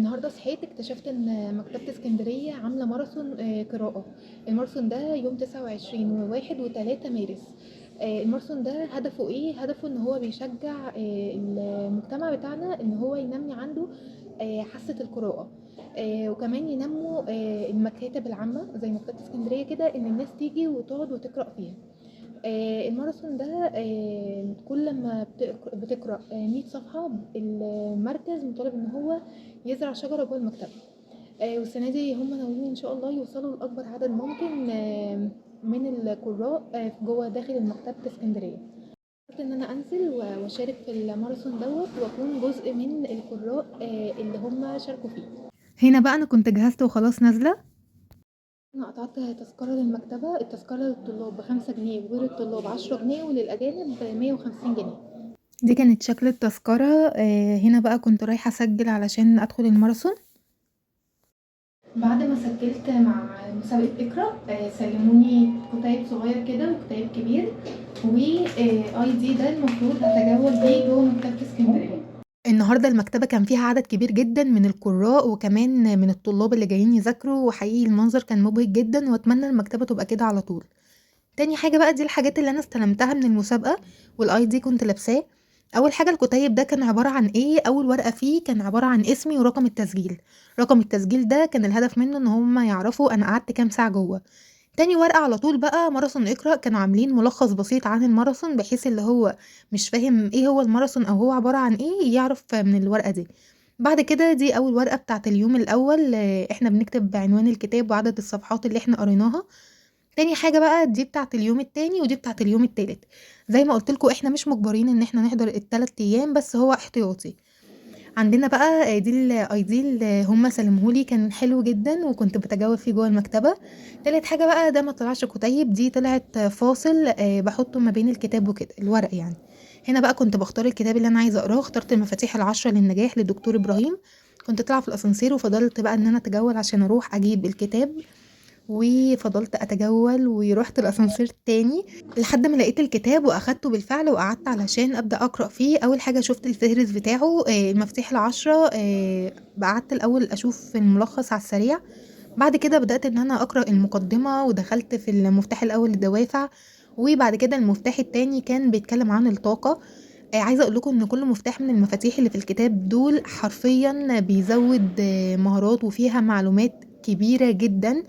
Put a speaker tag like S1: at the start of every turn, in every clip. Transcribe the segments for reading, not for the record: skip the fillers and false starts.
S1: النهارده صحيت اكتشفت ان مكتبة اسكندرية عاملة ماراثون قراءة. الماراثون ده يوم 29 وواحد وتلاتة مارس. الماراثون ده هدفه ايه؟ هدفه ان هو بيشجع المجتمع بتاعنا ان هو ينمي عنده حاسة القراءة. وكمان ينموا المكاتب العامة زي مكتبة اسكندرية كده ان الناس تيجي وتقعد وتقرأ فيها. الماراثون ده كل ما بتقرأ 100 صفحة المركز مطالب ان هو يزرع شجرة جوه المكتبة. والسنة دي هم ناويين ان شاء الله يوصلوا لأكبر عدد ممكن من القراء جوه داخل مكتبة اسكندرية. قررت ان انا انزل واشارك في الماراثون دوت واكون جزء من القراء اللي هم شاركوا فيه. هنا بقى انا كنت جهزت وخلاص نازلة. أنا قطعت تذكرة للمكتبة، التذكرة للطلاب ب5 جنيه وغير الطلاب 10 جنيه وللأجانب ب150 جنيه. دي كانت شكل التذكرة. هنا بقى كنت رايحة أسجل علشان أدخل الماراثون. بعد ما سجلت مع مسابقة اقرأ سلموني كتيب صغير كده وكتيب كبير واي دي ده المفروض هتجول بيه جوه مكتبة اسكندرية. النهارده المكتبة كان فيها عدد كبير جدا من القراء وكمان من الطلاب اللي جايين يذاكروا، وحقيقي المنظر كان مبهج جدا واتمنى المكتبة تبقى كده على طول. تاني حاجة بقى دي الحاجات اللي انا استلمتها من المسابقة والاي دي كنت لابساه. اول حاجة الكتيب ده كان عبارة عن ايه؟ اول ورقة فيه كان عبارة عن اسمي ورقم التسجيل. رقم التسجيل ده كان الهدف منه ان هم يعرفوا انا قعدت كام ساعة جوه. تاني ورقة على طول بقى ماراثون اقرأ، كانوا عاملين ملخص بسيط عن الماراثون بحيث اللي هو مش فاهم ايه هو الماراثون او هو عبارة عن ايه يعرف من الورقة دي. بعد كده دي اول ورقة بتاعت اليوم الاول، احنا بنكتب عنوان الكتاب وعدد الصفحات اللي احنا قريناها. تاني حاجة بقى دي بتاعت اليوم التاني ودي بتاعت اليوم التالت. زي ما قلتلكوا احنا مش مجبرين ان احنا نحضر التلات ايام، بس هو احتياطي. عندنا بقى دي الاي دي اللي هم سلمهولي كان حلو جدا وكنت بتجول فيه جوه المكتبة. تالت حاجة بقى ده ما طلعش كتيب، دي طلعت فاصل بحطه ما بين الكتاب وكده الورق يعني. هنا بقى كنت بختار الكتاب اللي انا عايزة اقراه، اخترت المفاتيح ال10 للنجاح للدكتور ابراهيم. كنت طالعة في الاسانسير وفضلت بقى ان انا اتجول عشان اروح اجيب الكتاب، وفضلت اتجول ورحت الاسانسير تاني لحد ما لقيت الكتاب واخدته بالفعل وقعدت علشان ابدا اقرا فيه. اول حاجه شفت الفهرس بتاعه المفاتيح ال10. قعدت الاول اشوف الملخص على السريع. بعد كده بدات ان انا اقرا المقدمه ودخلت في المفتاح الاول الدوافع. وبعد كده المفتاح التاني كان بيتكلم عن الطاقه. عايزه اقول لكم ان كل مفتاح من المفاتيح اللي في الكتاب دول حرفيا بيزود مهارات وفيها معلومات كبيره جدا.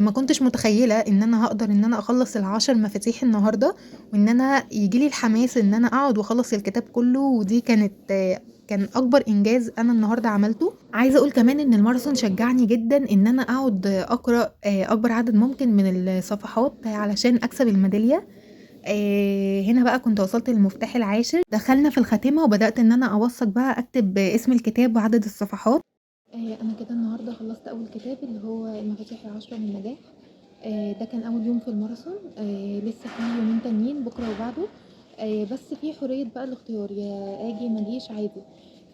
S1: ما كنتش متخيلة إن أنا هاقدر إن أنا أخلّص ال10 مفاتيح النهارده، وإن أنا ييجي لي الحماس إن أنا أقعد وأخلّص الكتاب كلّه، ودي كان أكبر إنجاز أنا النهارده عملته. عايزة أقول كمان إن الماراثون شجعني جدًا إن أنا أقعد أقرأ أكبر عدد ممكن من الصفحات علشان أكسب الميدالية. هنا بقى كنت وصلت للمفتاح العاشر، دخلنا في الخاتمة وبدأت إن أنا أوثّق بقى أكتب اسم الكتاب وعدد الصفحات. أنا كده النهارده خلّصت أول كتاب اللي هو المفاتيح ال10 للنجاح. ده كان أول يوم في الماراثون. لسه في يومين تانيين بكرة وبعده. بس في حرية بقى الاختيار يا آجي ما أجيش عادي.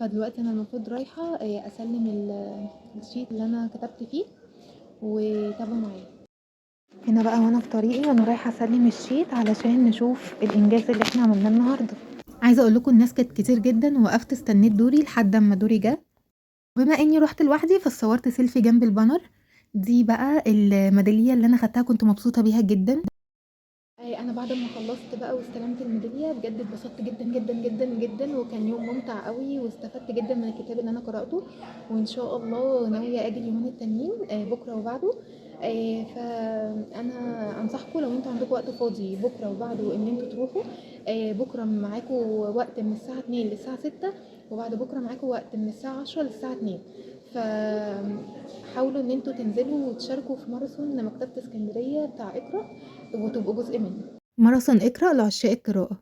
S1: فدلوقتي أنا المفروض رايحة أسلِّم الsheet اللي أنا كتبت فيه وتابعوا معايا. هنا بقى وأنا في طريقي وأنا رايحة أسلِّم الsheet علشان نشوف الإنجاز اللي إحنا عملناه النهارده. عايزة أقول لكم الناس كانت كتير جدًا ووقفت استنيت دوري لحد أمّا دوري جه. بما إني رُحت لوحدي فاتصورت سيلفي جنب البانر. دي بقى الميدالية اللي أنا خدتها كنت مبسوطة بيها جدًا. أنا بعد ما خلّصت بقى واستلمت الميدالية بجد اتبسطت جدًا، جدًا، جدًا، جدًا، وكان يوم ممتع أوي واستفدت جدًا من الكتاب اللي أنا قرأته. وإن شاء الله ناوية آجي اليومين التانيين بكرة وبعده. فأنا أنصحكم لو أنتم عندكم وقت فاضي بكرة وبعده إن أنتم تروحوا. بكرة معاكم وقت من الساعة 14:00 للساعة 18:00 وبعد بكرة معاكم وقت من الساعة 10:00 للساعة 14:00. فحاولوا إن أنتم تنزلوا وتشاركوا في ماراثون مكتبة اسكندرية بتاع اقرأ وتبقوا جزء منه. ماراثون اقرأ لعشاق القراءة.